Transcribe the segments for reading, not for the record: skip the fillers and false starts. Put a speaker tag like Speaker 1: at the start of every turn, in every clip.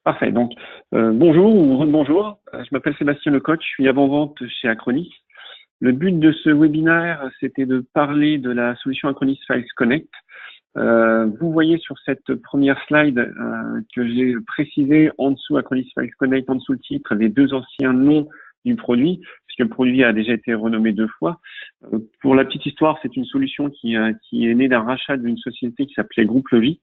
Speaker 1: Parfait. Donc, bonjour ou bonjour. Je m'appelle Sébastien Lecoq, je suis avant-vente chez Acronis. Le but de ce webinaire, c'était de parler de la solution Acronis Files Connect. Vous voyez sur cette première slide que j'ai précisé en dessous Acronis Files Connect, en dessous le titre, les deux anciens noms du produit, puisque le produit a déjà été renommé 2 fois. Pour la petite histoire, c'est une solution qui est née d'un rachat d'une société qui s'appelait Groupe Logic.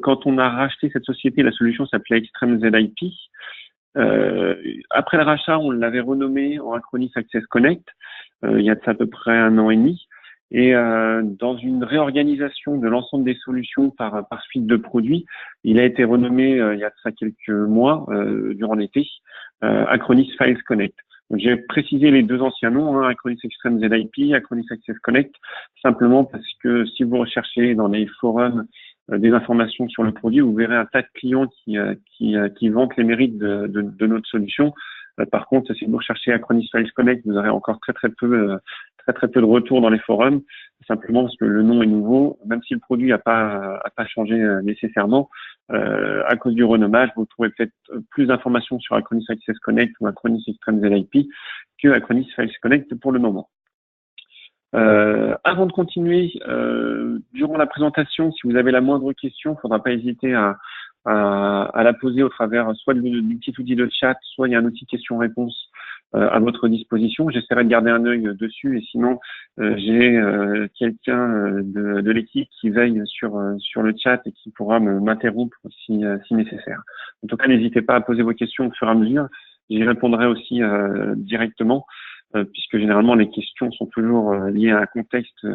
Speaker 1: Quand on a racheté cette société, la solution s'appelait Extreme ZIP. Après le rachat, on l'avait renommé en Acronis Access Connect, il y a de ça à peu près 1 an et demi. Et dans une réorganisation de l'ensemble des solutions par suite de produits, il a été renommé il y a de ça quelques mois, durant l'été, Acronis Files Connect. Donc j'ai précisé les deux anciens noms, Acronis Extreme ZIP, Acronis Access Connect, simplement parce que si vous recherchez dans les forums des informations sur le produit, vous verrez un tas de clients qui vantent les mérites de notre solution. Par contre, si vous recherchez Acronis Files Connect, vous aurez encore très peu de retours dans les forums, simplement parce que le nom est nouveau, même si le produit n'a pas changé nécessairement. À cause du renommage, vous trouvez peut-être plus d'informations sur Acronis Access Connect ou Acronis Extreme ZIP que Acronis Files Connect pour le moment. Avant de continuer, durant la présentation, si vous avez la moindre question, il ne faudra pas hésiter à la poser au travers soit du petit outil de chat, soit il y a un outil questions-réponses à votre disposition. J'essaierai de garder un œil dessus et sinon j'ai quelqu'un de l'équipe qui veille sur le chat et qui pourra m'interrompre si nécessaire. En tout cas, n'hésitez pas à poser vos questions au fur et à mesure. J'y répondrai aussi directement. Puisque généralement les questions sont toujours liées à un contexte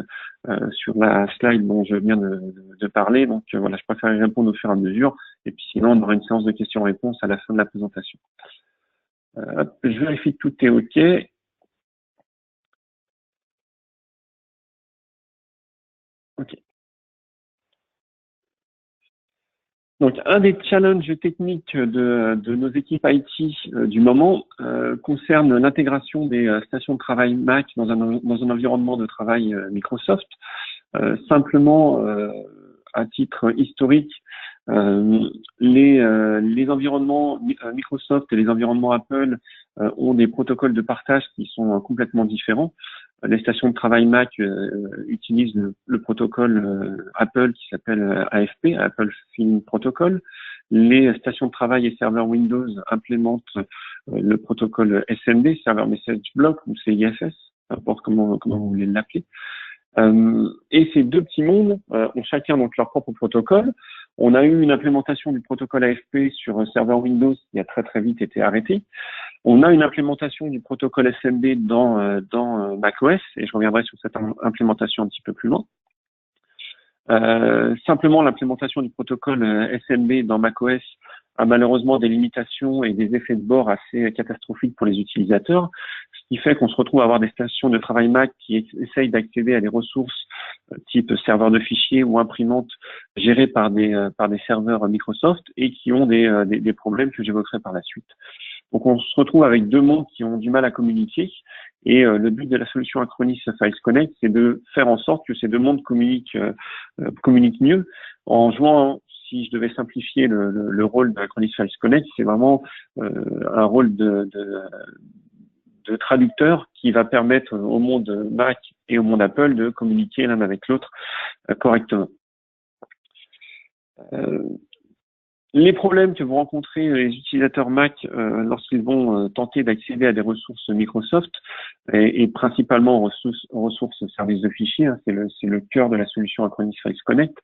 Speaker 1: sur la slide dont je viens de parler. Donc voilà, je préfère y répondre au fur et à mesure. Et puis sinon, on aura une séance de questions-réponses à la fin de la présentation. Je vérifie que tout est OK. OK. Donc, un des challenges techniques de nos équipes IT du moment concerne l'intégration des stations de travail Mac dans un environnement de travail Microsoft. Simplement, à titre historique, les environnements Microsoft et les environnements Apple ont des protocoles de partage qui sont complètement différents. Les stations de travail Mac utilisent le protocole Apple qui s'appelle AFP, Apple Film Protocol. Les stations de travail et serveurs Windows implémentent le protocole SMB, Server Message Block, ou CIFS, peu importe comment vous voulez l'appeler. Et ces deux petits mondes ont chacun donc leur propre protocole. On a eu une implémentation du protocole AFP sur serveur Windows qui a très vite été arrêtée. On a une implémentation du protocole SMB dans macOS et je reviendrai sur cette implémentation un petit peu plus loin. Simplement, l'implémentation du protocole SMB dans macOS a malheureusement des limitations et des effets de bord assez catastrophiques pour les utilisateurs, ce qui fait qu'on se retrouve à avoir des stations de travail Mac qui essayent d'accéder à des ressources type serveur de fichiers ou imprimantes gérées par des serveurs Microsoft et qui ont des problèmes que j'évoquerai par la suite. Donc on se retrouve avec deux mondes qui ont du mal à communiquer et le but de la solution Acronis Files Connect, c'est de faire en sorte que ces deux mondes communiquent mieux en jouant, si je devais simplifier le rôle d'Acronis Files Connect, c'est vraiment un rôle de traducteur qui va permettre au monde Mac et au monde Apple de communiquer l'un avec l'autre correctement. Les problèmes que vont rencontrer les utilisateurs Mac lorsqu'ils vont tenter d'accéder à des ressources Microsoft et principalement aux ressources services de fichiers, c'est le cœur de la solution Acronis Files Connect,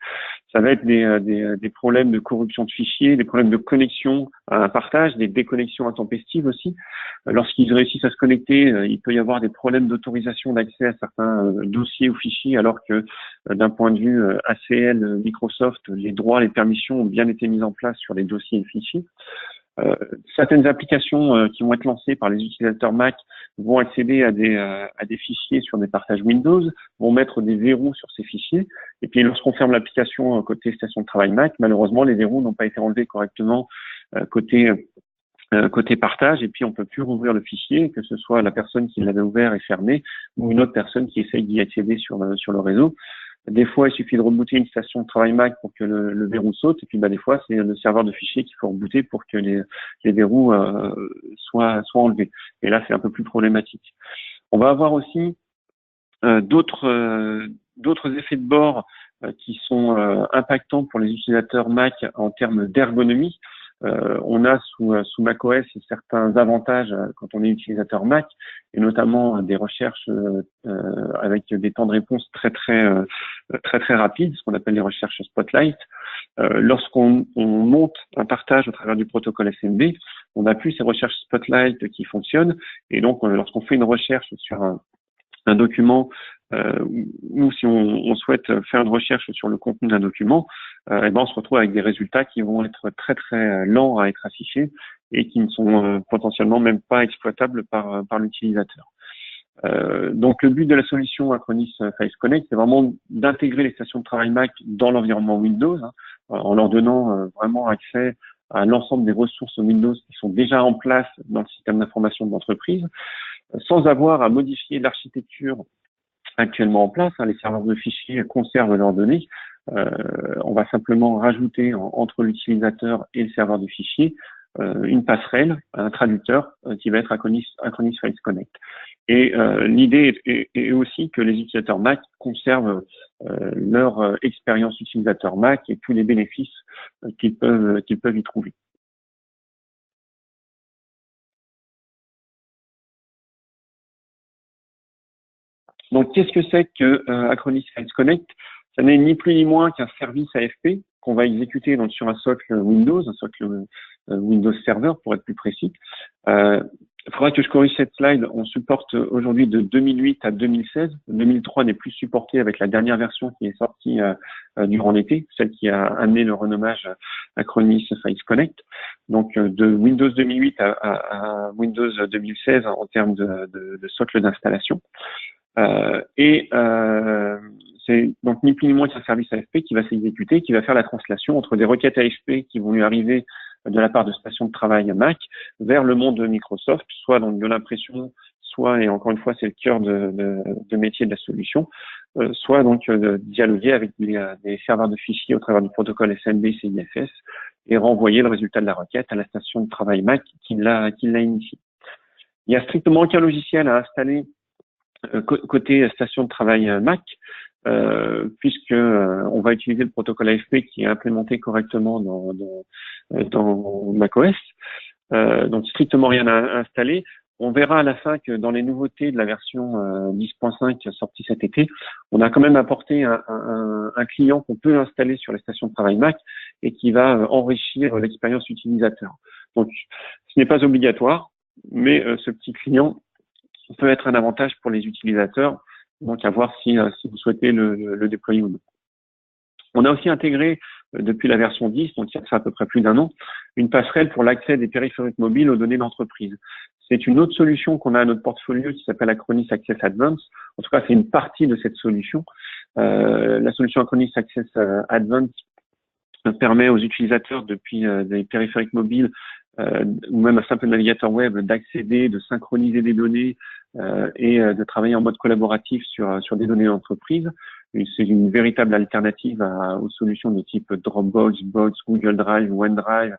Speaker 1: ça va être des problèmes de corruption de fichiers, des problèmes de connexion à un partage, des déconnexions intempestives aussi. Lorsqu'ils réussissent à se connecter, il peut y avoir des problèmes d'autorisation d'accès à certains dossiers ou fichiers, alors que d'un point de vue ACL Microsoft, les droits, les permissions ont bien été mis en place sur les dossiers et fichiers. Certaines applications qui vont être lancées par les utilisateurs Mac vont accéder à des fichiers sur des partages Windows, vont mettre des verrous sur ces fichiers, et puis lorsqu'on ferme l'application côté station de travail Mac, malheureusement les verrous n'ont pas été enlevés correctement côté partage, et puis on peut plus rouvrir le fichier, que ce soit la personne qui l'avait ouvert et fermé, ou une autre personne qui essaye d'y accéder sur le réseau. Des fois, il suffit de rebooter une station de travail Mac pour que le verrou saute, et puis des fois, c'est le serveur de fichiers qu'il faut rebooter pour que les verrous soient enlevés. Et là, c'est un peu plus problématique. On va avoir aussi d'autres effets de bord qui sont impactants pour les utilisateurs Mac en termes d'ergonomie. On a sous macOS certains avantages quand on est utilisateur Mac, et notamment des recherches avec des temps de réponse très rapides, ce qu'on appelle les recherches Spotlight. Lorsqu'on monte un partage au travers du protocole SMB, on n'a plus ces recherches Spotlight qui fonctionnent, et donc lorsqu'on fait une recherche sur un document, ou si on souhaite faire une recherche sur le contenu d'un document, on se retrouve avec des résultats qui vont être très lents à être affichés et qui ne sont potentiellement même pas exploitables par l'utilisateur. Donc le but de la solution Acronis Files Connect, c'est vraiment d'intégrer les stations de travail Mac dans l'environnement Windows, en leur donnant vraiment accès à l'ensemble des ressources Windows qui sont déjà en place dans le système d'information de l'entreprise, sans avoir à modifier l'architecture actuellement en place. Les serveurs de fichiers conservent leurs données. On va simplement rajouter entre l'utilisateur et le serveur de fichiers une passerelle, un traducteur qui va être Acronis Files Connect. Et l'idée est aussi que les utilisateurs Mac conservent leur expérience utilisateur Mac et tous les bénéfices qu'ils peuvent y trouver. Donc, qu'est-ce que c'est que Acronis Files Connect? Ça n'est ni plus ni moins qu'un service AFP qu'on va exécuter donc sur un socle Windows, un socle Windows Server pour être plus précis. Il faudra que je corrige cette slide. On supporte aujourd'hui de 2008 à 2016. 2003 n'est plus supporté avec la dernière version qui est sortie durant l'été, celle qui a amené le renommage Acronis Files Connect. Donc de Windows 2008 à Windows 2016 en termes de socle d'installation. C'est donc ni plus ni moins qu'un service AFP qui va s'exécuter, qui va faire la translation entre des requêtes AFP qui vont lui arriver de la part de stations de travail Mac vers le monde de Microsoft, soit donc de l'impression, soit, et encore une fois c'est le cœur de métier de la solution, soit donc de dialoguer avec des serveurs de fichiers au travers du protocole SMB CIFS et renvoyer le résultat de la requête à la station de travail Mac qui l'a initié. Il n'y a strictement aucun logiciel à installer côté station de travail Mac, puisque on va utiliser le protocole AFP qui est implémenté correctement dans macOS. Donc strictement rien à installer. On verra à la fin que dans les nouveautés de la version 10.5 sortie cet été, on a quand même apporté un client qu'on peut installer sur les stations de travail Mac et qui va enrichir l'expérience utilisateur. Donc ce n'est pas obligatoire, mais ce petit client peut être un avantage pour les utilisateurs, donc à voir si vous souhaitez le déployer ou non. On a aussi intégré, depuis la version 10, donc il y a ça à peu près plus d'un an, une passerelle pour l'accès des périphériques mobiles aux données d'entreprise. C'est une autre solution qu'on a à notre portfolio qui s'appelle Acronis Access Advanced. En tout cas, c'est une partie de cette solution. La solution Acronis Access Advanced permet aux utilisateurs depuis des périphériques mobiles ou même un simple navigateur web d'accéder, de synchroniser des données et de travailler en mode collaboratif sur des données d'entreprise. C'est une véritable alternative aux solutions de type Dropbox, Box, Google Drive, OneDrive,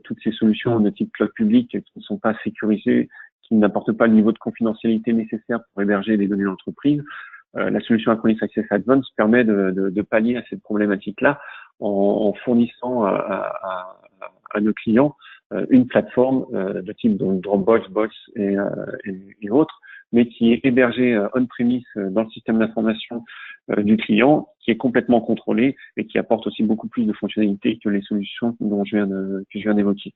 Speaker 1: toutes ces solutions de type cloud public qui ne sont pas sécurisées, qui n'apportent pas le niveau de confidentialité nécessaire pour héberger des données d'entreprise. La solution Acronis Access Advanced permet de pallier à cette problématique-là en fournissant à nos clients une plateforme de type donc Dropbox, Box et autres, mais qui est hébergée on-premise dans le système d'information du client, qui est complètement contrôlé et qui apporte aussi beaucoup plus de fonctionnalités que les solutions que je viens d'évoquer.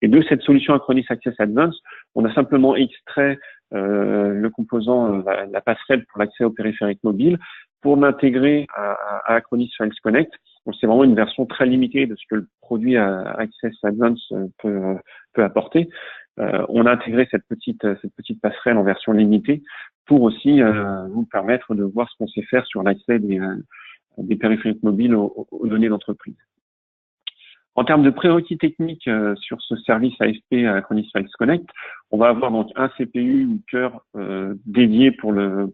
Speaker 1: Et de cette solution Acronis Access Advanced, on a simplement extrait le composant, la passerelle pour l'accès aux périphériques mobiles, pour l'intégrer à Acronis Files Connect. Donc c'est vraiment une version très limitée de ce que le produit Access Advanced peut apporter. On a intégré cette petite passerelle en version limitée pour aussi vous permettre de voir ce qu'on sait faire sur l'accès des périphériques mobiles aux données d'entreprise. En termes de prérequis techniques sur ce service AFP Acronis Files Connect, on va avoir donc un CPU ou cœur dédié pour le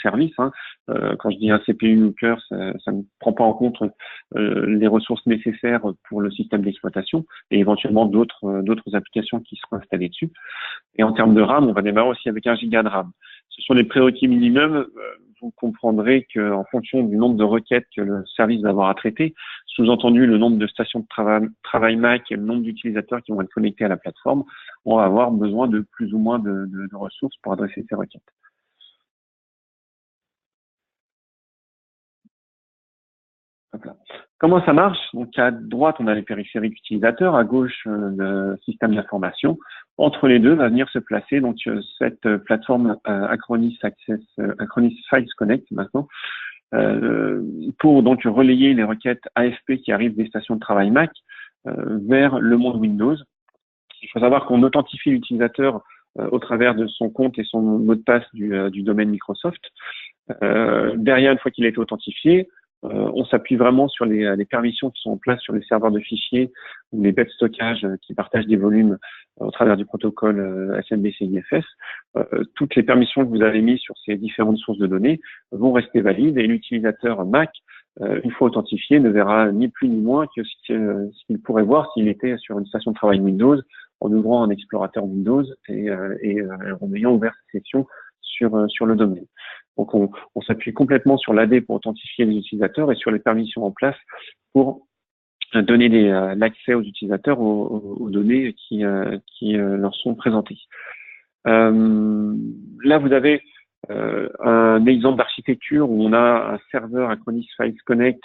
Speaker 1: service. Hein. Quand je dis un CPU ou cœur, ça ne prend pas en compte les ressources nécessaires pour le système d'exploitation et éventuellement d'autres applications qui seront installées dessus. Et en termes de RAM, on va démarrer aussi avec 1 giga de RAM. Ce sont les prérequis minimums. Vous comprendrez qu'en fonction du nombre de requêtes que le service va avoir à traiter, sous-entendu le nombre de stations de travail Mac et le nombre d'utilisateurs qui vont être connectés à la plateforme, on va avoir besoin de plus ou moins de ressources pour adresser ces requêtes. Comment ça marche? Donc à droite, on a les périphériques utilisateurs, à gauche, le système d'information. Entre les deux va venir se placer donc cette plateforme Acronis Files Connect maintenant pour donc relayer les requêtes AFP qui arrivent des stations de travail Mac vers le monde Windows. Il faut savoir qu'on authentifie l'utilisateur au travers de son compte et son mot de passe du domaine Microsoft. Derrière, une fois qu'il a été authentifié, on s'appuie vraiment sur les permissions qui sont en place sur les serveurs de fichiers ou les baies de stockage qui partagent des volumes au travers du protocole SMB-CIFS. Toutes les permissions que vous avez mises sur ces différentes sources de données vont rester valides et l'utilisateur Mac, une fois authentifié, ne verra ni plus ni moins que ce qu'il pourrait voir s'il était sur une station de travail Windows en ouvrant un explorateur Windows et en ayant ouvert cette session sur le domaine. Donc, on s'appuie complètement sur l'AD pour authentifier les utilisateurs et sur les permissions en place pour donner l'accès aux utilisateurs aux données qui leur sont présentées. Là, vous avez un exemple d'architecture où on a un serveur Acronis Files Connect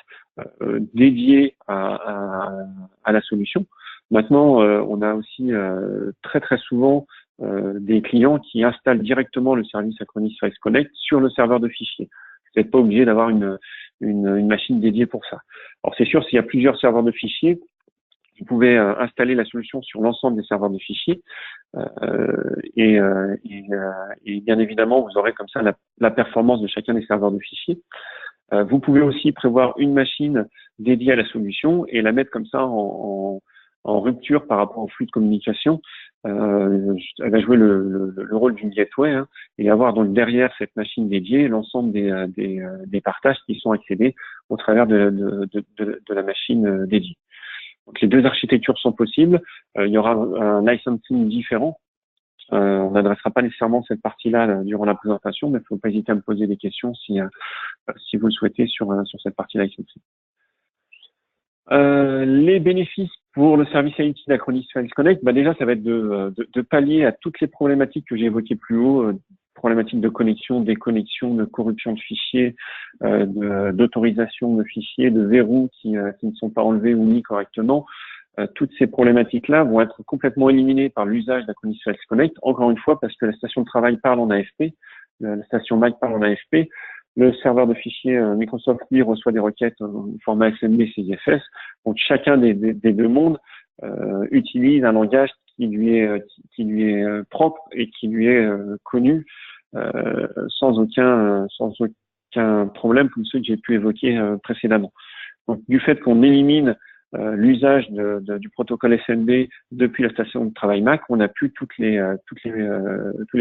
Speaker 1: dédié à la solution. Maintenant, on a aussi très très souvent des clients qui installent directement le service Acronis Files Connect sur le serveur de fichiers. Vous n'êtes pas obligé d'avoir une machine dédiée pour ça. Alors c'est sûr, s'il y a plusieurs serveurs de fichiers, vous pouvez installer la solution sur l'ensemble des serveurs de fichiers et bien évidemment, vous aurez comme ça la performance de chacun des serveurs de fichiers. Vous pouvez aussi prévoir une machine dédiée à la solution et la mettre comme ça en rupture par rapport au flux de communication. Elle va jouer le rôle d'une gateway et avoir donc derrière cette machine dédiée l'ensemble des partages qui sont accédés au travers de la machine dédiée. Donc les deux architectures sont possibles. Il y aura un licensing différent. On n'adressera pas nécessairement cette partie-là durant la présentation, mais il ne faut pas hésiter à me poser des questions si vous le souhaitez sur cette partie licensing. Les bénéfices pour le service IT d'Acronis Files Connect, déjà ça va être de pallier à toutes les problématiques que j'ai évoquées plus haut, problématiques de connexion, déconnexion, de corruption de fichiers, d'autorisation de fichiers, de verrous qui ne sont pas enlevés ou mis correctement. Toutes ces problématiques-là vont être complètement éliminées par l'usage d'Acronis Files Connect, encore une fois parce que la station de travail parle en AFP, la station Mac parle en AFP. Le serveur de fichiers Microsoft, lui, reçoit des requêtes au format SMB CIFS. Donc, chacun des deux mondes utilise un langage qui lui est propre et qui lui est connu sans aucun problème comme ceux que j'ai pu évoquer précédemment. Donc, du fait qu'on élimine l'usage du protocole SMB depuis la station de travail Mac, on n'a plus tous les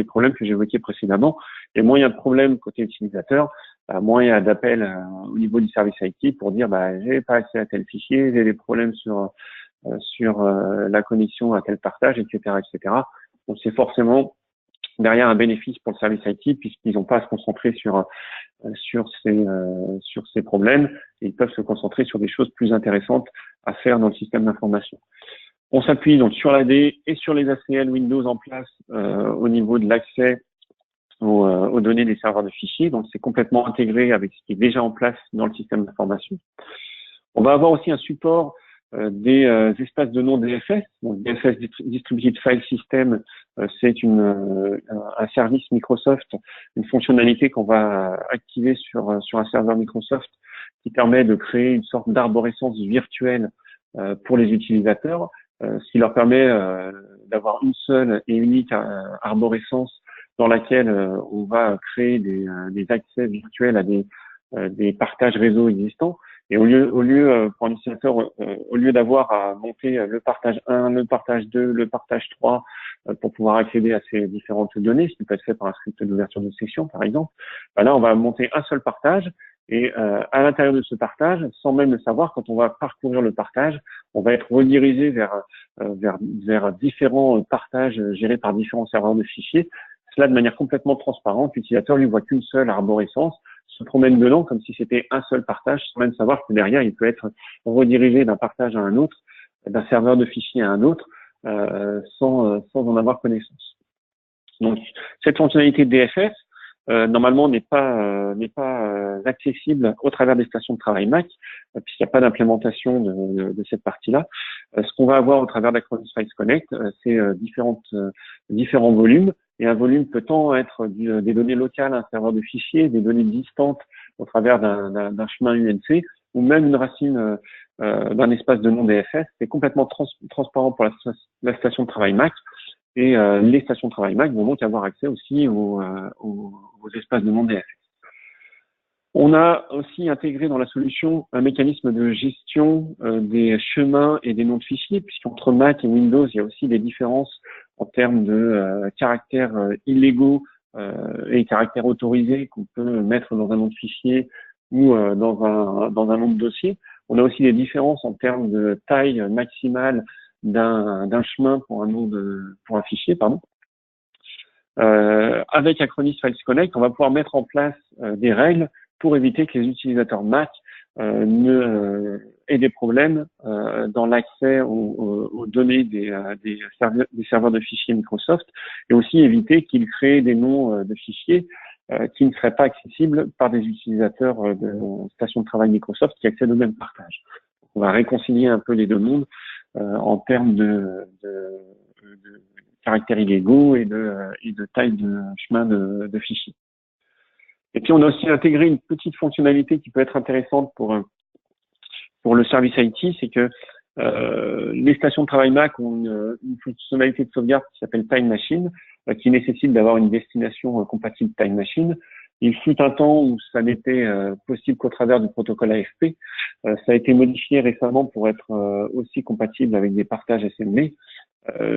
Speaker 1: problèmes que j'évoquais précédemment. Et moins il y a de problèmes côté utilisateur, moins il y a d'appels au niveau du service IT pour dire j'ai pas accès à tel fichier, j'ai des problèmes sur la connexion à tel partage, etc., etc. Donc c'est forcément derrière un bénéfice pour le service IT puisqu'ils n'ont pas à se concentrer sur ces problèmes et ils peuvent se concentrer sur des choses plus intéressantes à faire dans le système d'information. On s'appuie donc sur l'AD et sur les ACL Windows en place au niveau de l'accès aux données des serveurs de fichiers. Donc c'est complètement intégré avec ce qui est déjà en place dans le système d'information. On va avoir aussi un support des espaces de nom DFS. Donc DFS Distributed File System, c'est un service Microsoft, une fonctionnalité qu'on va activer sur un serveur Microsoft qui permet de créer une sorte d'arborescence virtuelle pour les utilisateurs, ce qui leur permet d'avoir une seule et unique arborescence dans laquelle on va créer des accès virtuels à des partages réseau existants. Et pour un utilisateur, au lieu d'avoir à monter le partage 1, le partage 2, le partage 3 pour pouvoir accéder à ces différentes données, ce qui peut être fait par un script d'ouverture de session, par exemple, ben là, on va monter un seul partage et à l'intérieur de ce partage, sans même le savoir, quand on va parcourir le partage, on va être redirigé vers différents partages gérés par différents serveurs de fichiers. Cela de manière complètement transparente. L'utilisateur lui voit qu'une seule arborescence, se promène dedans comme si c'était un seul partage, sans même savoir que derrière, il peut être redirigé d'un partage à un autre, d'un serveur de fichiers à un autre, sans en avoir connaissance. Donc, cette fonctionnalité DFS, normalement, n'est pas accessible au travers des stations de travail Mac, puisqu'il n'y a pas d'implémentation de cette partie-là. Ce qu'on va avoir au travers d'Acronis Files Connect, c'est différents volumes. Et un volume peut tant être des données locales, un serveur de fichiers, des données distantes au travers d'un chemin UNC, ou même une racine d'un espace de nom DFS. C'est complètement transparent pour la station de travail Mac. Et les stations de travail Mac vont donc avoir accès aussi aux espaces de nom DFS. On a aussi intégré dans la solution un mécanisme de gestion des chemins et des noms de fichiers, puisqu'entre Mac et Windows, il y a aussi des différences en termes de caractères illégaux et caractères autorisés qu'on peut mettre dans un nom de fichier ou dans un nom de dossier. On a aussi des différences en termes de taille maximale d'un chemin pour un fichier, pardon. Avec Acronis Files Connect, on va pouvoir mettre en place des règles pour éviter que les utilisateurs Mac aient des problèmes dans l'accès aux données des serveurs de fichiers Microsoft, et aussi éviter qu'ils créent des noms de fichiers qui ne seraient pas accessibles par des utilisateurs de stations de travail Microsoft qui accèdent au même partage. On va réconcilier un peu les deux mondes en termes de caractères illégaux et de taille de chemin de fichiers. Et puis, on a aussi intégré une petite fonctionnalité qui peut être intéressante pour le service IT, c'est que les stations de travail Mac ont une fonctionnalité de sauvegarde qui s'appelle Time Machine, qui nécessite d'avoir une destination compatible Time Machine. Il fut un temps où ça n'était possible qu'au travers du protocole AFP. Ça a été modifié récemment pour être aussi compatible avec des partages SMB.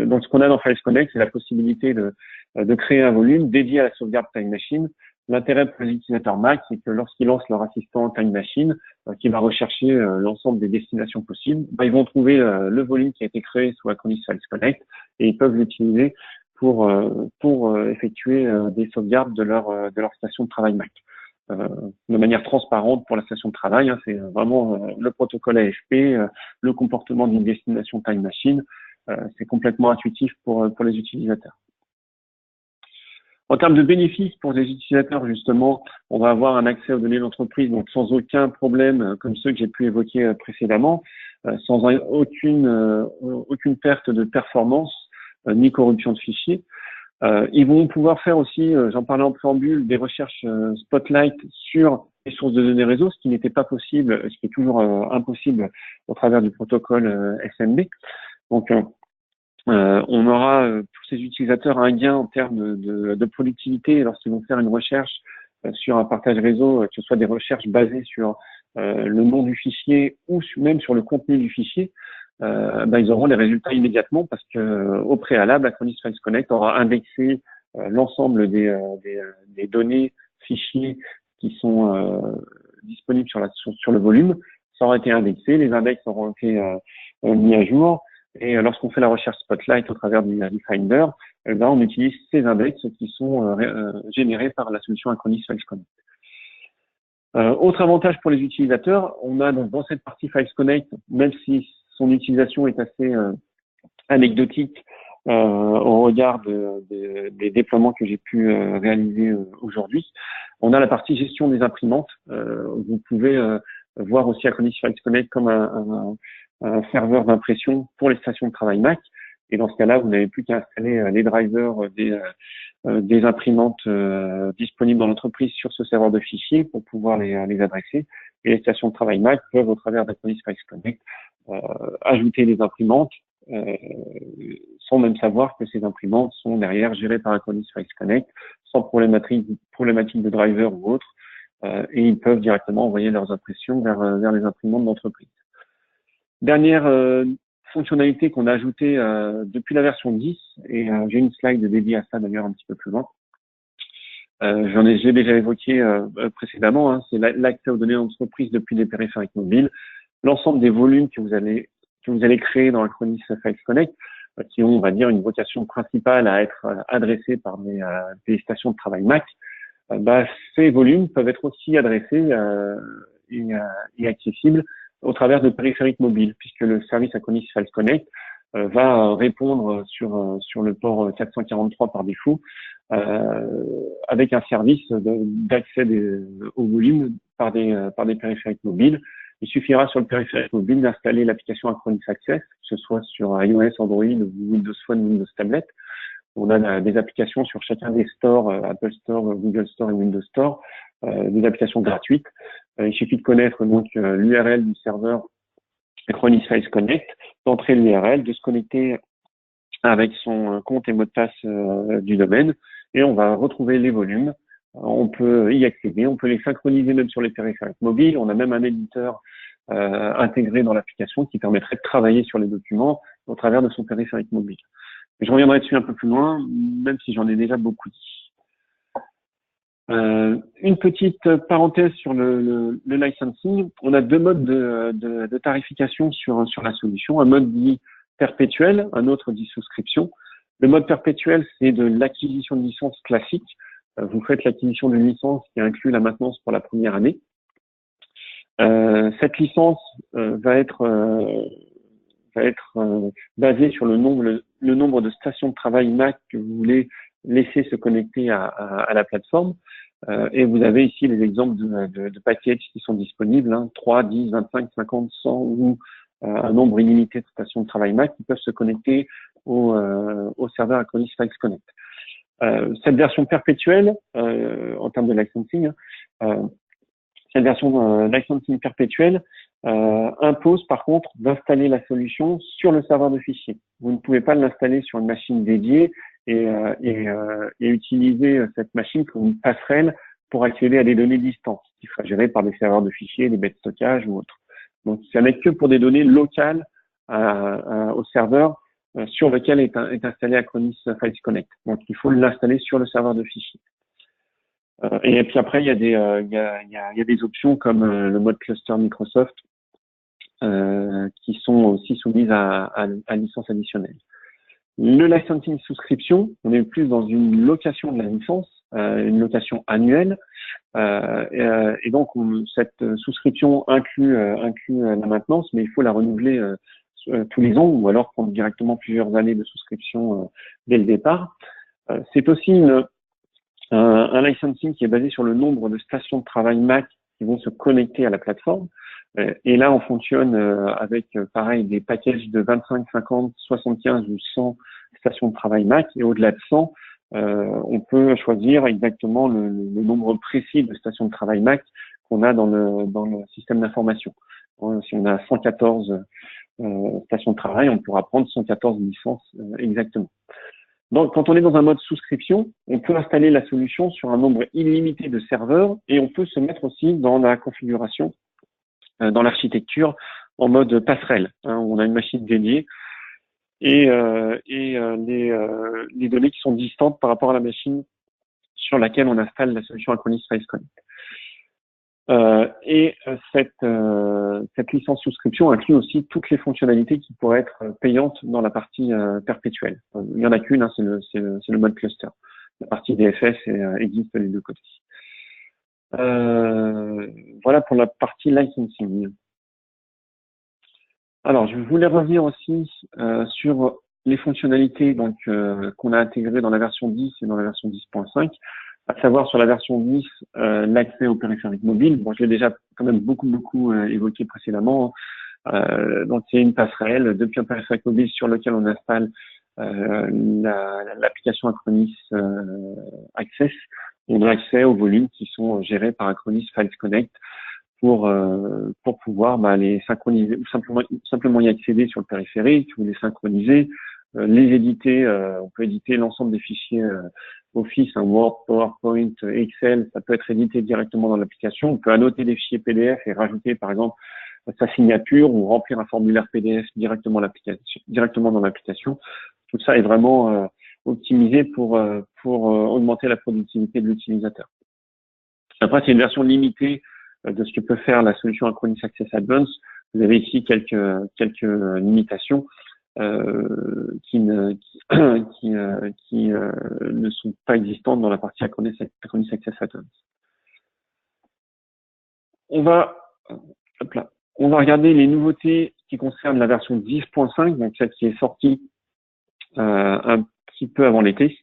Speaker 1: Donc, ce qu'on a dans Files Connect, c'est la possibilité de créer un volume dédié à la sauvegarde Time Machine. L'intérêt pour les utilisateurs Mac, c'est que lorsqu'ils lancent leur assistant Time Machine, qui va rechercher l'ensemble des destinations possibles, ils vont trouver le volume qui a été créé sous Acronis Files Connect et ils peuvent l'utiliser pour effectuer des sauvegardes de leur station de travail Mac. De manière transparente pour la station de travail, c'est vraiment le protocole AFP, le comportement d'une destination Time Machine, c'est complètement intuitif pour les utilisateurs. En termes de bénéfices pour les utilisateurs, justement, on va avoir un accès aux données d'entreprise, donc sans aucun problème, comme ceux que j'ai pu évoquer précédemment, sans aucune perte de performance, ni corruption de fichiers. Ils vont pouvoir faire aussi, j'en parlais en préambule, des recherches Spotlight sur les sources de données réseau, ce qui n'était pas possible, ce qui est toujours impossible au travers du protocole SMB. Donc, on aura pour ces utilisateurs un gain en termes de productivité lorsqu'ils vont faire une recherche sur un partage réseau, que ce soit des recherches basées sur le nom du fichier ou même sur le contenu du fichier. Ils auront les résultats immédiatement parce que au préalable, Acronis Files Connect aura indexé l'ensemble des données fichiers qui sont disponibles sur le volume. Ça aura été indexé, les index auront été mis à jour. Et lorsqu'on fait la recherche Spotlight au travers du Finder, on utilise ces index qui sont générés par la solution Acronis Files Connect. Autre avantage pour les utilisateurs, on a donc dans cette partie Files Connect, même si son utilisation est assez anecdotique au regard des déploiements que j'ai pu réaliser aujourd'hui, on a la partie gestion des imprimantes. Vous pouvez voir aussi Acronis Files Connect comme un serveur d'impression pour les stations de travail Mac. Et dans ce cas-là, vous n'avez plus qu'à installer les drivers des imprimantes disponibles dans l'entreprise sur ce serveur de fichiers pour pouvoir les adresser. Et les stations de travail Mac peuvent, au travers d'Acronis Files Connect, ajouter des imprimantes sans même savoir que ces imprimantes sont derrière gérées par Acronis Files Connect, sans problématique de driver ou autre. et ils peuvent directement envoyer leurs impressions vers les imprimantes d'entreprise. Dernière fonctionnalité qu'on a ajoutée depuis la version 10, et j'ai une slide dédiée à ça d'ailleurs un petit peu plus loin. J'ai déjà évoqué précédemment, hein, c'est l'accès aux données d'entreprise depuis des périphériques mobiles, l'ensemble des volumes que vous allez créer dans Acronis Files Connect, qui ont, on va dire, une vocation principale à être adressés par des stations de travail Mac. Ces volumes peuvent être aussi adressés et accessibles au travers de périphériques mobiles, puisque le service Acronis Files Connect va répondre sur le port 443 par défaut, avec un service d'accès au volume par des périphériques mobiles. Il suffira sur le périphérique mobile d'installer l'application Acronis Access, que ce soit sur iOS, Android, Windows Phone, Windows Tablet. On a des applications sur chacun des stores, Apple Store, Google Store et Windows Store, des applications gratuites. Il suffit de connaître donc l'URL du serveur Acronis Files Connect, d'entrer l'URL, de se connecter avec son compte et mot de passe du domaine, et on va retrouver les volumes. On peut y accéder, on peut les synchroniser même sur les périphériques mobiles. On a même un éditeur intégré dans l'application qui permettrait de travailler sur les documents au travers de son périphérique mobile. Je reviendrai dessus un peu plus loin, même si j'en ai déjà beaucoup dit. Une petite parenthèse sur le licensing. On a deux modes de tarification sur la solution. Un mode dit perpétuel, un autre dit souscription. Le mode perpétuel, c'est de l'acquisition de licence classique. Vous faites l'acquisition d'une licence qui inclut la maintenance pour la première année. Cette licence va être basée sur le nombre de stations de travail Mac que vous voulez laisser se connecter à la plateforme. Et vous avez ici les exemples de packages qui sont disponibles, 3, 10, 25, 50, 100 ou un nombre illimité de stations de travail Mac qui peuvent se connecter au serveur Acronis Files Connect. Cette version perpétuelle, en termes de licensing, cette version licensing perpétuelle impose par contre d'installer la solution sur le serveur de fichiers. Vous ne pouvez pas l'installer sur une machine dédiée et utiliser cette machine comme une passerelle pour accéder à des données distantes qui sera gérée par des serveurs de fichiers, des baies de stockage ou autres. Donc, ça n'est que pour des données locales au serveur sur lequel est installé Acronis Files Connect. Donc, il faut l'installer sur le serveur de fichiers. Et puis après, il y a des options comme le mode cluster Microsoft qui sont aussi soumises à licence additionnelle. Le licensing souscription, on est plus dans une location de la licence, une location annuelle, et donc cette souscription inclut la maintenance, mais il faut la renouveler tous les ans ou alors prendre directement plusieurs années de souscription dès le départ. C'est aussi un licensing qui est basé sur le nombre de stations de travail Mac qui vont se connecter à la plateforme. Et là, on fonctionne avec, pareil, des packages de 25, 50, 75 ou 100 stations de travail Mac. Et au-delà de 100, on peut choisir exactement le nombre précis de stations de travail Mac qu'on a dans le système d'information. Si on a 114 stations de travail, on pourra prendre 114 licences exactement. Donc, quand on est dans un mode souscription, on peut installer la solution sur un nombre illimité de serveurs et on peut se mettre aussi dans la configuration, dans l'architecture, en mode passerelle. On a une machine dédiée et les données qui sont distantes par rapport à la machine sur laquelle on installe la solution Acronis Files Connect. Cette licence souscription inclut aussi toutes les fonctionnalités qui pourraient être payantes dans la partie perpétuelle. Il n'y en a qu'une, c'est le mode cluster. La partie DFS existe les deux côtés. Voilà pour la partie licensing. Alors, je voulais revenir aussi sur les fonctionnalités donc qu'on a intégrées dans la version 10 et dans la version 10.5. À savoir sur la version 10, l'accès au périphérique mobile. Bon, je l'ai déjà quand même beaucoup évoqué précédemment. Donc, c'est une passerelle depuis un périphérique mobile sur lequel on installe l'application Acronis Access. On a accès aux volumes qui sont gérés par Acronis Files Connect pour pouvoir les synchroniser ou simplement y accéder sur le périphérique ou les synchroniser, les éditer. On peut éditer l'ensemble des fichiers Office, un Word, PowerPoint, Excel, ça peut être édité directement dans l'application. On peut annoter des fichiers PDF et rajouter, par exemple, sa signature ou remplir un formulaire PDF directement dans l'application. Tout ça est vraiment optimisé pour augmenter la productivité de l'utilisateur. Après, c'est une version limitée de ce que peut faire la solution Acronis Access Advanced. Vous avez ici quelques limitations qui ne sont pas existantes dans la partie Acronis Access Advanced. On va regarder les nouveautés qui concernent la version 10.5, donc celle qui est sortie un petit peu avant l'été.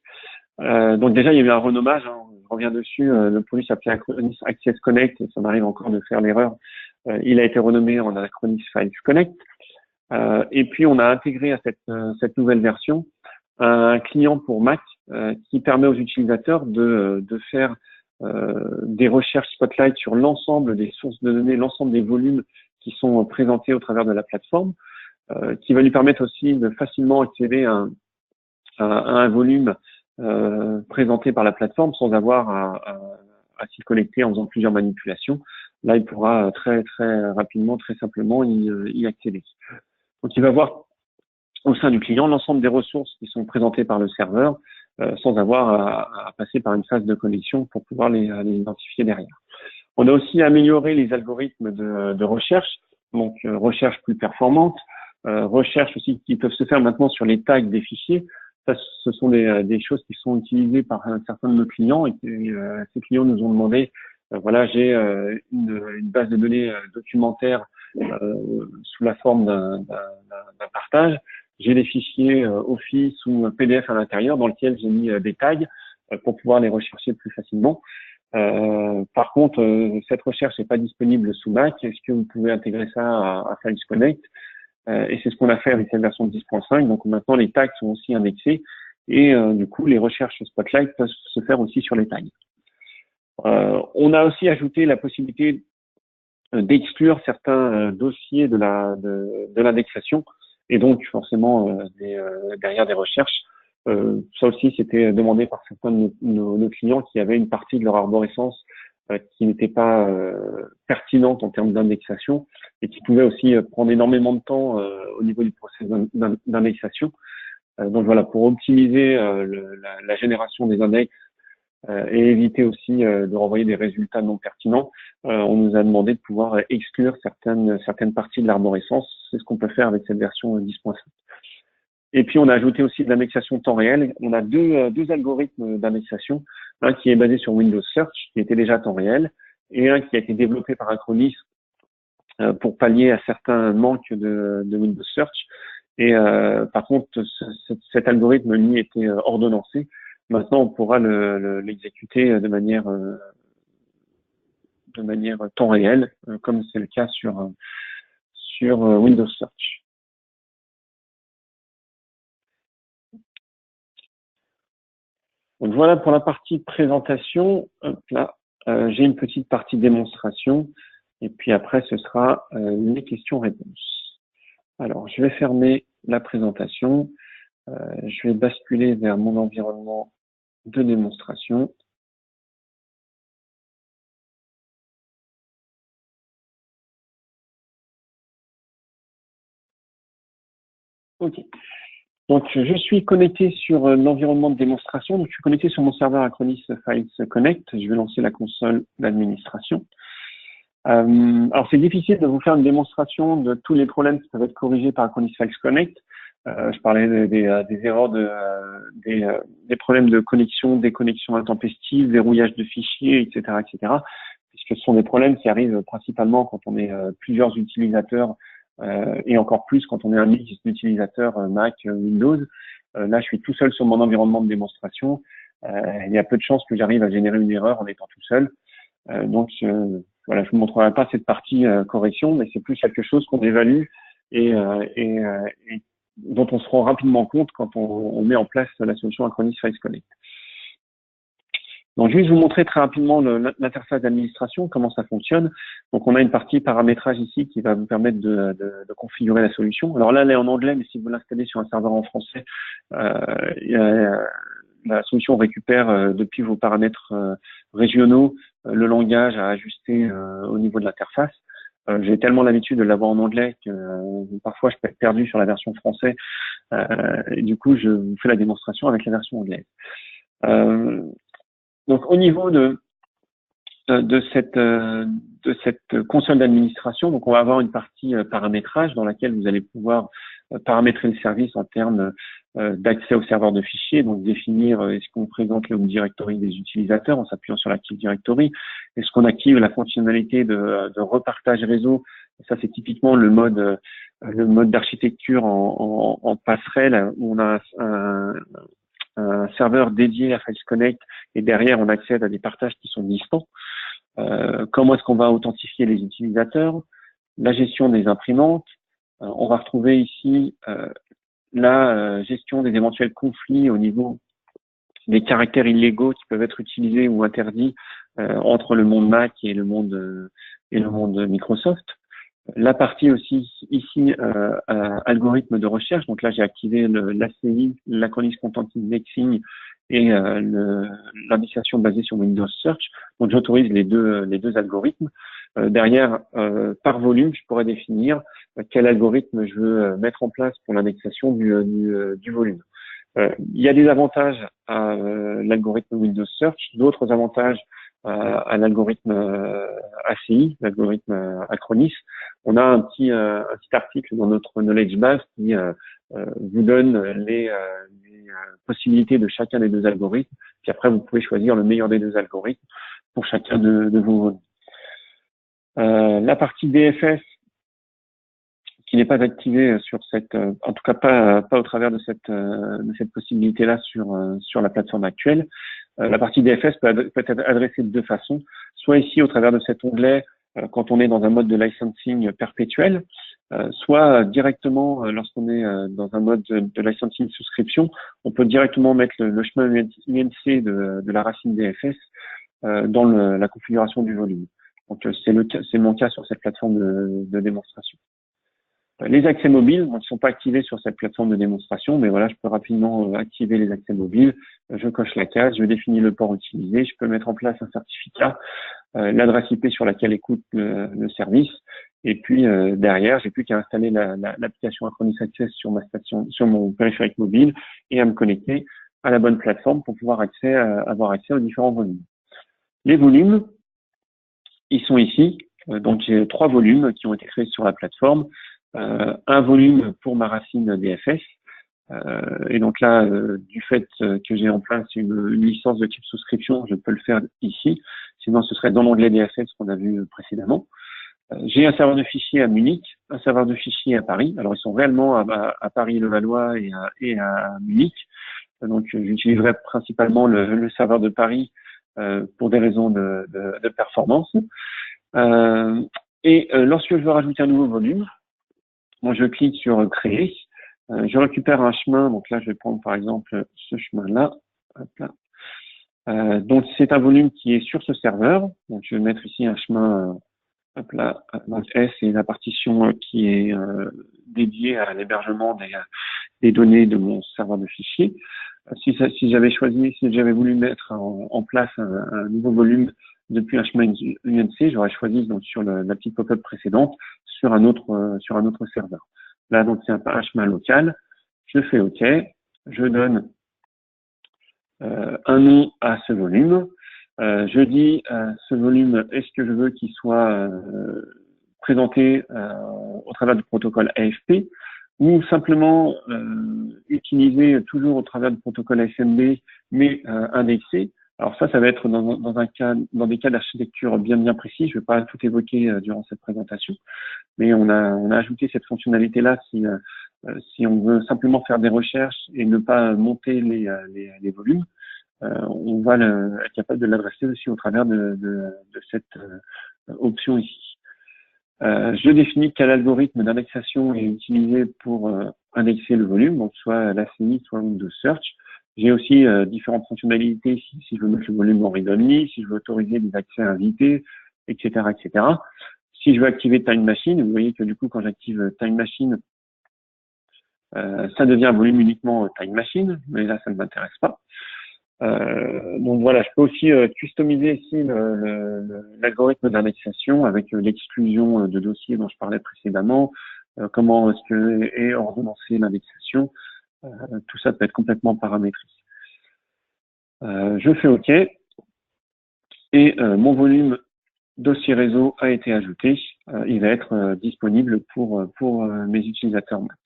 Speaker 1: Donc déjà, il y a eu un renommage, hein, je reviens dessus, le produit s'appelait Acronis Access Connect, et ça m'arrive encore de faire l'erreur. Il a été renommé en Acronis Files Connect. Et puis, on a intégré à cette nouvelle version un client pour Mac qui permet aux utilisateurs de faire des recherches Spotlight sur l'ensemble des sources de données, l'ensemble des volumes qui sont présentés au travers de la plateforme, qui va lui permettre aussi de facilement accéder à un volume présenté par la plateforme sans avoir à s'y connecter en faisant plusieurs manipulations. Là, il pourra très rapidement, très simplement y accéder. Donc, il va voir au sein du client l'ensemble des ressources qui sont présentées par le serveur sans avoir à passer par une phase de connexion pour pouvoir les identifier derrière. On a aussi amélioré les algorithmes de recherche, donc recherche plus performante, recherche aussi qui peuvent se faire maintenant sur les tags des fichiers. Ça, ce sont des choses qui sont utilisées par un certain de nos clients et ces clients nous ont demandé, voilà, j'ai une base de données documentaire sous la forme d'un partage. J'ai des fichiers Office ou PDF à l'intérieur dans lequel j'ai mis des tags pour pouvoir les rechercher plus facilement. Par contre, cette recherche n'est pas disponible sous Mac. Est-ce que vous pouvez intégrer ça à Files Connect? Et c'est ce qu'on a fait avec cette version 10.5. Donc maintenant, les tags sont aussi indexés et du coup, les recherches Spotlight peuvent se faire aussi sur les tags. On a aussi ajouté la possibilité d'exclure certains dossiers de l'indexation et donc forcément derrière des recherches. Ça aussi, c'était demandé par certains de nos clients qui avaient une partie de leur arborescence qui n'était pas pertinente en termes d'indexation et qui pouvait aussi prendre énormément de temps au niveau du processus d'indexation. Donc voilà, pour optimiser la génération des index et éviter aussi de renvoyer des résultats non pertinents, on nous a demandé de pouvoir exclure certaines parties de l'arborescence. C'est ce qu'on peut faire avec cette version 10.5. Et puis, on a ajouté aussi de l'indexation temps réel. On a deux algorithmes d'indexation. Un qui est basé sur Windows Search, qui était déjà temps réel, et un qui a été développé par Acronis pour pallier à certains manques de Windows Search. Et par contre, cet algorithme, lui, était ordonnancé. Maintenant, on pourra l'exécuter de manière temps réel, comme c'est le cas sur Windows Search. Donc voilà pour la partie présentation. Hop là, j'ai une petite partie démonstration et puis après ce sera les questions-réponses. Alors je vais fermer la présentation. Je vais basculer vers mon environnement de démonstration. Ok. Donc, je suis connecté sur l'environnement de démonstration. Donc, je suis connecté sur mon serveur Acronis Files Connect. Je vais lancer la console d'administration. Alors, c'est difficile de vous faire une démonstration de tous les problèmes qui peuvent être corrigés par Acronis Files Connect. Je parlais des erreurs, des problèmes de connexion, déconnexion intempestive, verrouillage de fichiers, etc., puisque ce sont des problèmes qui arrivent principalement quand on est plusieurs utilisateurs et encore plus quand on est un mix d'utilisateurs Mac, Windows. Là, je suis tout seul sur mon environnement de démonstration. Il y a peu de chances que j'arrive à générer une erreur en étant tout seul. Donc, voilà, je vous montrerai pas cette partie correction, mais c'est plus quelque chose qu'on évalue et dont on se rend rapidement compte quand on met en place la solution Acronis Files Connect. Donc, juste vous montrer très rapidement l'interface d'administration, comment ça fonctionne. Donc, on a une partie paramétrage ici qui va vous permettre de configurer la solution. Alors là, elle est en anglais, mais si vous l'installez sur un serveur en français, la solution récupère depuis vos paramètres régionaux le langage à ajuster au niveau de l'interface. J'ai tellement l'habitude de l'avoir en anglais que parfois je peux être perdu sur la version française. Et du coup, je vous fais la démonstration avec la version anglaise. Donc, au niveau de cette console d'administration, donc on va avoir une partie paramétrage dans laquelle vous allez pouvoir paramétrer le service en termes d'accès au serveur de fichiers, donc définir est-ce qu'on présente le home directory des utilisateurs en s'appuyant sur l'Active Directory, est-ce qu'on active la fonctionnalité de repartage réseau. Et ça, c'est typiquement le mode d'architecture en passerelle où on a un serveur dédié à Files Connect et derrière on accède à des partages qui sont distants. Comment est-ce qu'on va authentifier les utilisateurs, la gestion des imprimantes. On va retrouver ici la gestion des éventuels conflits au niveau des caractères illégaux qui peuvent être utilisés ou interdits entre le monde Mac et le monde Microsoft. La partie aussi ici algorithme de recherche. Donc là, j'ai activé l'ACI, l'Acronis Content Indexing et l'indexation basée sur Windows Search. Donc j'autorise les deux algorithmes. Derrière, par volume, je pourrais définir quel algorithme je veux mettre en place pour l'indexation du volume. Il y a des avantages à l'algorithme Windows Search, d'autres avantages à l'algorithme ACI, l'algorithme Acronis. On a un petit article dans notre knowledge base qui vous donne les possibilités de chacun des deux algorithmes. Puis après, vous pouvez choisir le meilleur des deux algorithmes pour chacun de vos volumes. La partie DFS qui n'est pas activée sur cette, en tout cas pas au travers de cette possibilité-là sur la plateforme actuelle. La partie DFS peut être adressée de deux façons, soit ici au travers de cet onglet quand on est dans un mode de licensing perpétuel, soit directement lorsqu'on est dans un mode de licensing souscription, on peut directement mettre le chemin UNC de la racine DFS dans la configuration du volume. Donc c'est mon cas sur cette plateforme de démonstration. Les accès mobiles, ils ne sont pas activés sur cette plateforme de démonstration, mais voilà, je peux rapidement activer les accès mobiles. Je coche la case, je définis le port utilisé, je peux mettre en place un certificat, l'adresse IP sur laquelle écoute le service, et puis derrière, j'ai plus qu'à installer l'application Acronis Access sur ma station, sur mon périphérique mobile, et à me connecter à la bonne plateforme pour pouvoir avoir accès aux différents volumes. Les volumes, ils sont ici. Donc j'ai 3 volumes qui ont été créés sur la plateforme. Un volume pour ma racine DFS. Et donc là, du fait que j'ai en place une licence de type souscription, je peux le faire ici. Sinon, ce serait dans l'onglet DFS qu'on a vu précédemment. J'ai un serveur de fichiers à Munich, un serveur de fichiers à Paris. Alors, ils sont réellement à Paris-Levallois et à Munich. Donc, j'utiliserai principalement le serveur de Paris pour des raisons de performance. Lorsque je veux rajouter un nouveau volume, moi, je clique sur créer. Je récupère un chemin. Donc là, je vais prendre par exemple ce chemin-là. Donc c'est un volume qui est sur ce serveur. Donc je vais mettre ici un chemin S et la partition qui est dédiée à l'hébergement des données de mon serveur de fichiers. Si j'avais voulu mettre en place un nouveau volume depuis un chemin UNC, j'aurais choisi donc sur la petite pop-up précédente sur un autre serveur. Là donc c'est un chemin local. Je fais OK. Je donne un nom à ce volume. Je dis ce volume, est-ce que je veux qu'il soit présenté au travers du protocole AFP ou simplement utilisé toujours au travers du protocole ASMB mais indexé. Alors ça va être dans des cas d'architecture bien précis. Je ne vais pas tout évoquer durant cette présentation, mais on a ajouté cette fonctionnalité-là si on veut simplement faire des recherches et ne pas monter les volumes. On va être capable de l'adresser aussi au travers de cette option ici. Je définis quel algorithme d'indexation est utilisé pour indexer le volume, donc soit l'ACI, soit Windows Search. J'ai aussi différentes fonctionnalités si je veux mettre le volume en read-only, si je veux autoriser des accès invités, etc., etc. Si je veux activer Time Machine, vous voyez que du coup, quand j'active Time Machine, ça devient un volume uniquement Time Machine, mais là, ça ne m'intéresse pas. Donc voilà, je peux aussi customiser ici l'algorithme d'indexation avec l'exclusion de dossiers dont je parlais précédemment, comment est-ce que est ordonnancée l'indexation, tout ça peut être complètement paramétré. Je fais OK et mon volume dossier réseau a été ajouté. Il va être disponible pour mes utilisateurs Mac.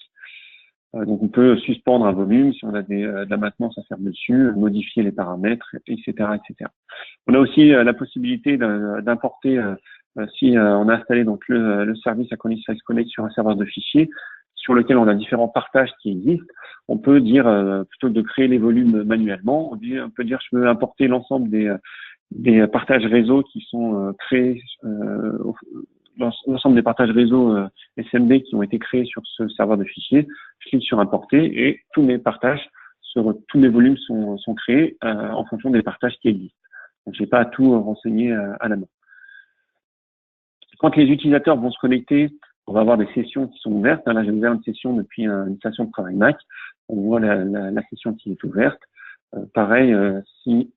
Speaker 1: Donc on peut suspendre un volume si on a de la maintenance à faire dessus, modifier les paramètres, etc., etc. On a aussi la possibilité d'importer, si on a installé donc le service Acronis Files Connect sur un serveur de fichiers sur lequel on a différents partages qui existent, on peut dire, plutôt que de créer les volumes manuellement, on peut dire je veux importer l'ensemble des partages réseau qui sont créés, l'ensemble des partages réseau SMB qui ont été créés sur ce serveur de fichiers. Je clique sur importer et tous mes partages, tous mes volumes sont créés en fonction des partages qui existent. Donc, j'ai pas à tout renseigner à la main. Quand les utilisateurs vont se connecter, on va avoir des sessions qui sont ouvertes. Là, j'ai ouvert une session depuis une station de travail Mac. On voit la session qui est ouverte. Pareil, si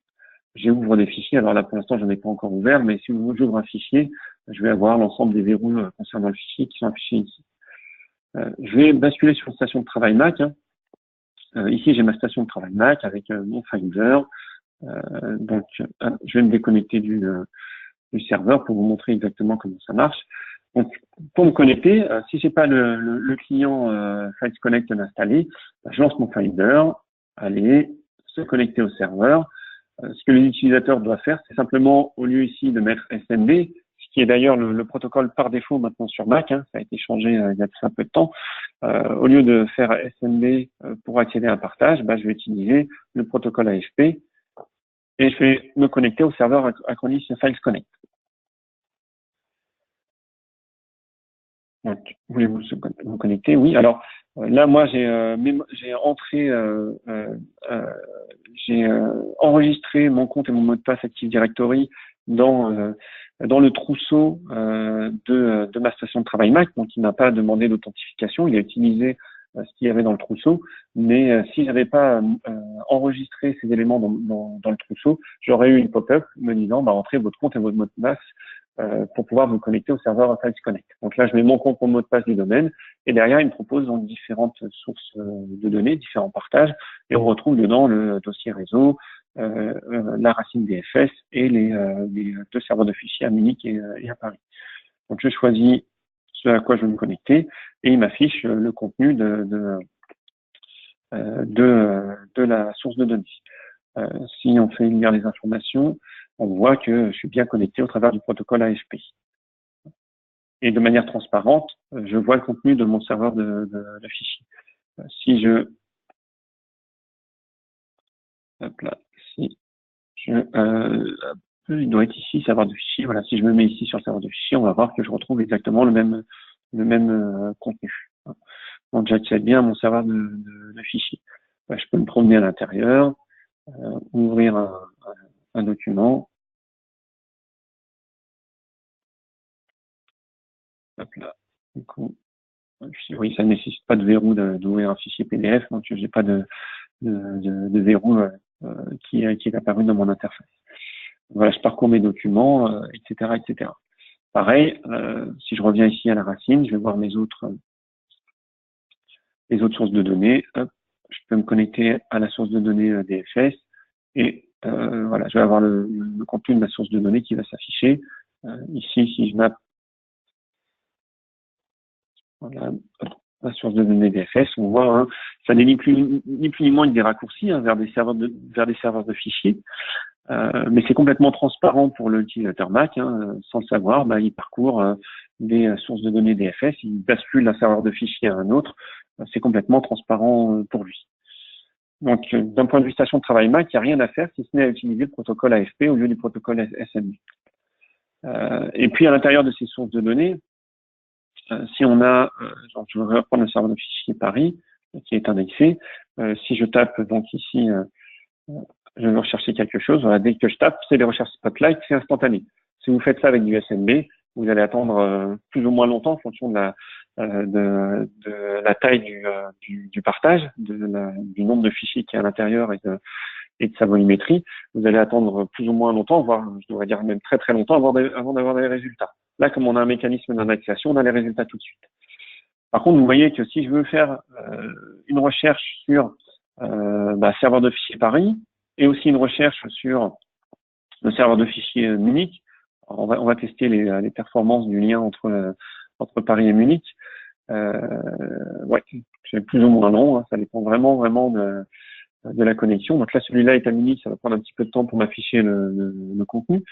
Speaker 1: j'ouvre des fichiers, alors là, pour l'instant, je n'en ai pas encore ouvert, mais si j'ouvre un fichier, je vais avoir l'ensemble des verrous concernant le fichier qui sont affichés ici. Je vais basculer sur une station de travail Mac. Ici, j'ai ma station de travail Mac avec mon Finder. Donc, je vais me déconnecter du serveur pour vous montrer exactement comment ça marche. Donc, pour me connecter, si j'ai pas le client Files Connect installé, je lance mon Finder, aller se connecter au serveur. Ce que les utilisateurs doivent faire, c'est simplement, au lieu ici de mettre SMB, ce qui est d'ailleurs le protocole par défaut maintenant sur Mac, ça a été changé il y a un peu de temps, au lieu de faire SMB pour accéder à un partage, je vais utiliser le protocole AFP et je vais me connecter au serveur Acronis Files Connect. Donc, voulez-vous vous connecter? Oui. Alors là, moi, j'ai enregistré mon compte et mon mot de passe Active Directory dans le trousseau de ma station de travail Mac. Donc, il n'a pas demandé d'authentification. Il a utilisé ce qu'il y avait dans le trousseau. Mais si j'avais pas enregistré ces éléments dans le trousseau, j'aurais eu une pop-up me disant entrez votre compte et votre mot de passe pour pouvoir vous connecter au serveur Files Connect. Donc là, je mets mon compte, mon mot de passe du domaine, et derrière, il me propose donc différentes sources de données, différents partages, et on retrouve dedans le dossier réseau, la racine DFS et les deux serveurs de fichiers à Munich et à Paris. Donc je choisis ce à quoi je veux me connecter, et il m'affiche le contenu de la source de données. Si on fait lire les informations, on voit que je suis bien connecté au travers du protocole AFP. Et de manière transparente, je vois le contenu de mon serveur de fichiers. Si je... Hop là, si je... il doit être ici, serveur de fichiers. Voilà, si je me mets ici sur le serveur de fichiers, on va voir que je retrouve exactement le même contenu. Donc j'accède bien à mon serveur de fichiers. Je peux me promener à l'intérieur, ouvrir un document. Hop là. Du coup, oui, ça ne nécessite pas de verrou d'ouvrir un fichier PDF, donc je n'ai pas de verrou qui est apparu dans mon interface. Voilà, je parcours mes documents, etc., etc. Pareil, si je reviens ici à la racine, je vais voir les autres sources de données. Hop, je peux me connecter à la source de données DFS et voilà, je vais avoir le contenu de ma source de données qui va s'afficher. Ici, si je mappe voilà, la source de données DFS, on voit, ça n'est ni plus ni moins que des raccourcis vers des serveurs de fichiers, mais c'est complètement transparent pour l'utilisateur Mac, sans le savoir, il parcourt des sources de données DFS, il bascule d'un serveur de fichiers à un autre, c'est complètement transparent pour lui. Donc, d'un point de vue station de travail Mac, il n'y a rien à faire si ce n'est à utiliser le protocole AFP au lieu du protocole SMB. Et puis, à l'intérieur de ces sources de données, si on a, je vais reprendre le serveur de fichiers Paris, qui est indexé. Si je tape donc ici, je veux rechercher quelque chose. Voilà, dès que je tape, c'est les recherches Spotlight, c'est instantané. Si vous faites ça avec du SMB, vous allez attendre plus ou moins longtemps en fonction de la taille du partage, du nombre de fichiers qui est à l'intérieur et de sa volumétrie, vous allez attendre plus ou moins longtemps, voire je devrais dire même très très longtemps avant d'avoir des résultats. Là, comme on a un mécanisme d'indexation, on a les résultats tout de suite. Par contre, vous voyez que si je veux faire une recherche sur serveur de fichiers Paris et aussi une recherche sur le serveur de fichiers Munich, on va tester les performances du lien entre Paris et Munich. Ouais, c'est plus ou moins long, hein, ça dépend vraiment de la connexion. Donc là, celui-là est à Munich, ça va prendre un petit peu de temps pour m'afficher le contenu.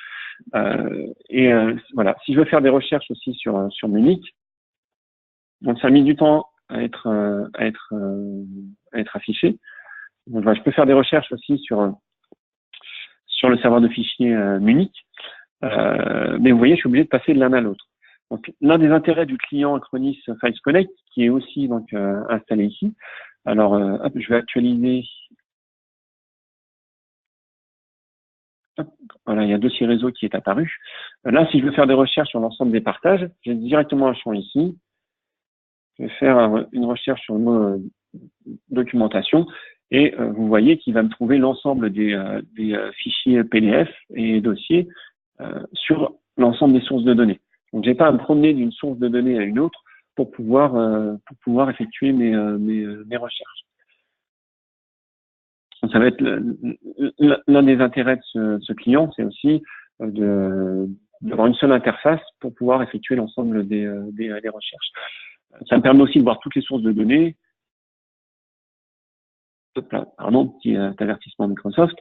Speaker 1: Voilà, si je veux faire des recherches aussi sur Munich, donc ça a mis du temps à être affiché. Donc, voilà, je peux faire des recherches aussi sur le serveur de fichiers Munich, mais vous voyez, je suis obligé de passer de l'un à l'autre. Donc l'un des intérêts du client Acronis Files Connect, qui est aussi donc installé ici. Alors, hop, je vais actualiser. Hop, voilà, il y a dossier réseau qui est apparu. Là, si je veux faire des recherches sur l'ensemble des partages, j'ai directement un champ ici. Je vais faire une recherche sur le mot documentation et vous voyez qu'il va me trouver l'ensemble des fichiers PDF et dossiers sur l'ensemble des sources de données. Donc, j'ai pas à me promener d'une source de données à une autre pour pouvoir effectuer mes recherches. Donc, ça va être l'un des intérêts de ce client, c'est aussi d'avoir une seule interface pour pouvoir effectuer l'ensemble des recherches. Ça me permet aussi de voir toutes les sources de données. Pardon, petit avertissement Microsoft.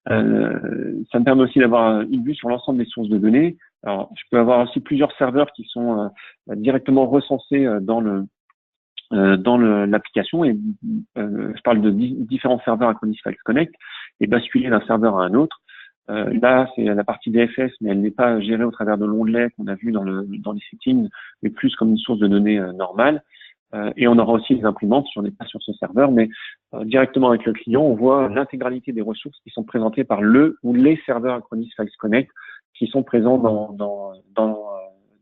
Speaker 1: Ça me permet aussi d'avoir une vue sur l'ensemble des sources de données. Alors, je peux avoir aussi plusieurs serveurs qui sont directement recensés dans l'application et je parle de différents serveurs Acronis Files Connect et basculer d'un serveur à un autre. Là, c'est la partie DFS, mais elle n'est pas gérée au travers de l'onglet qu'on a vu dans les settings, mais plus comme une source de données normale. Et on aura aussi les imprimantes si on n'est pas sur ce serveur, mais directement avec le client, on voit l'intégralité des ressources qui sont présentées par le ou les serveurs Acronis Files Connect qui sont présents dans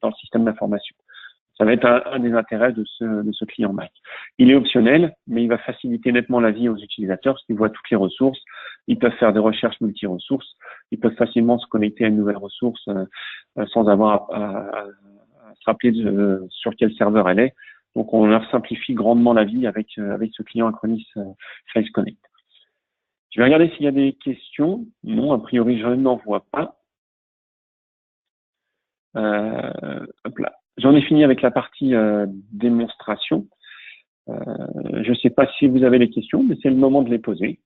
Speaker 1: le système d'information. Ça va être un des intérêts de ce client Mac. Il est optionnel, mais il va faciliter nettement la vie aux utilisateurs parce qu'ils voient toutes les ressources. Ils peuvent faire des recherches multi-ressources. Ils peuvent facilement se connecter à une nouvelle ressource sans avoir à se rappeler sur quel serveur elle est. Donc, on leur simplifie grandement la vie avec ce client Acronis Files Connect. Je vais regarder s'il y a des questions. Non, a priori, je n'en vois pas. Hop là. J'en ai fini avec la partie démonstration. Je ne sais pas si vous avez des questions, mais c'est le moment de les poser.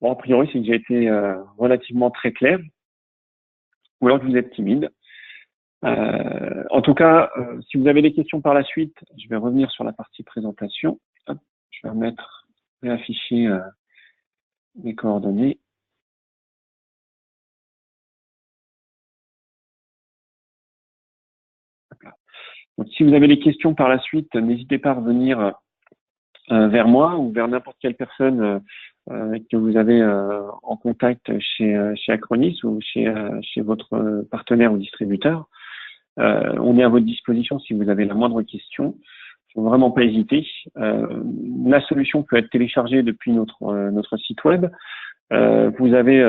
Speaker 1: Bon, a priori, c'est que j'ai été relativement très clair, ou alors que vous êtes timide. En tout cas, si vous avez des questions par la suite, je vais revenir sur la partie présentation. Hop, je vais réafficher mes coordonnées. Donc, si vous avez des questions par la suite, n'hésitez pas à revenir vers moi ou vers n'importe quelle personne que vous avez en contact chez Acronis ou chez votre partenaire ou distributeur. On est à votre disposition si vous avez la moindre question. Il ne faut vraiment pas hésiter. La solution peut être téléchargée depuis notre site web. Vous avez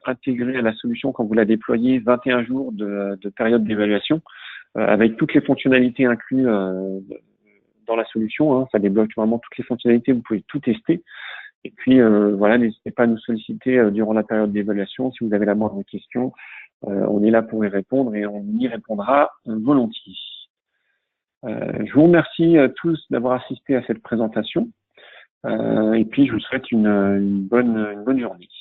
Speaker 1: intégré à la solution quand vous la déployez 21 jours de période d'évaluation avec toutes les fonctionnalités incluses dans la solution. Hein. Ça débloque vraiment toutes les fonctionnalités. Vous pouvez tout tester. Et puis voilà, n'hésitez pas à nous solliciter durant la période d'évaluation si vous avez la moindre question. On est là pour y répondre et on y répondra volontiers. Je vous remercie tous d'avoir assisté à cette présentation et puis je vous souhaite une bonne journée.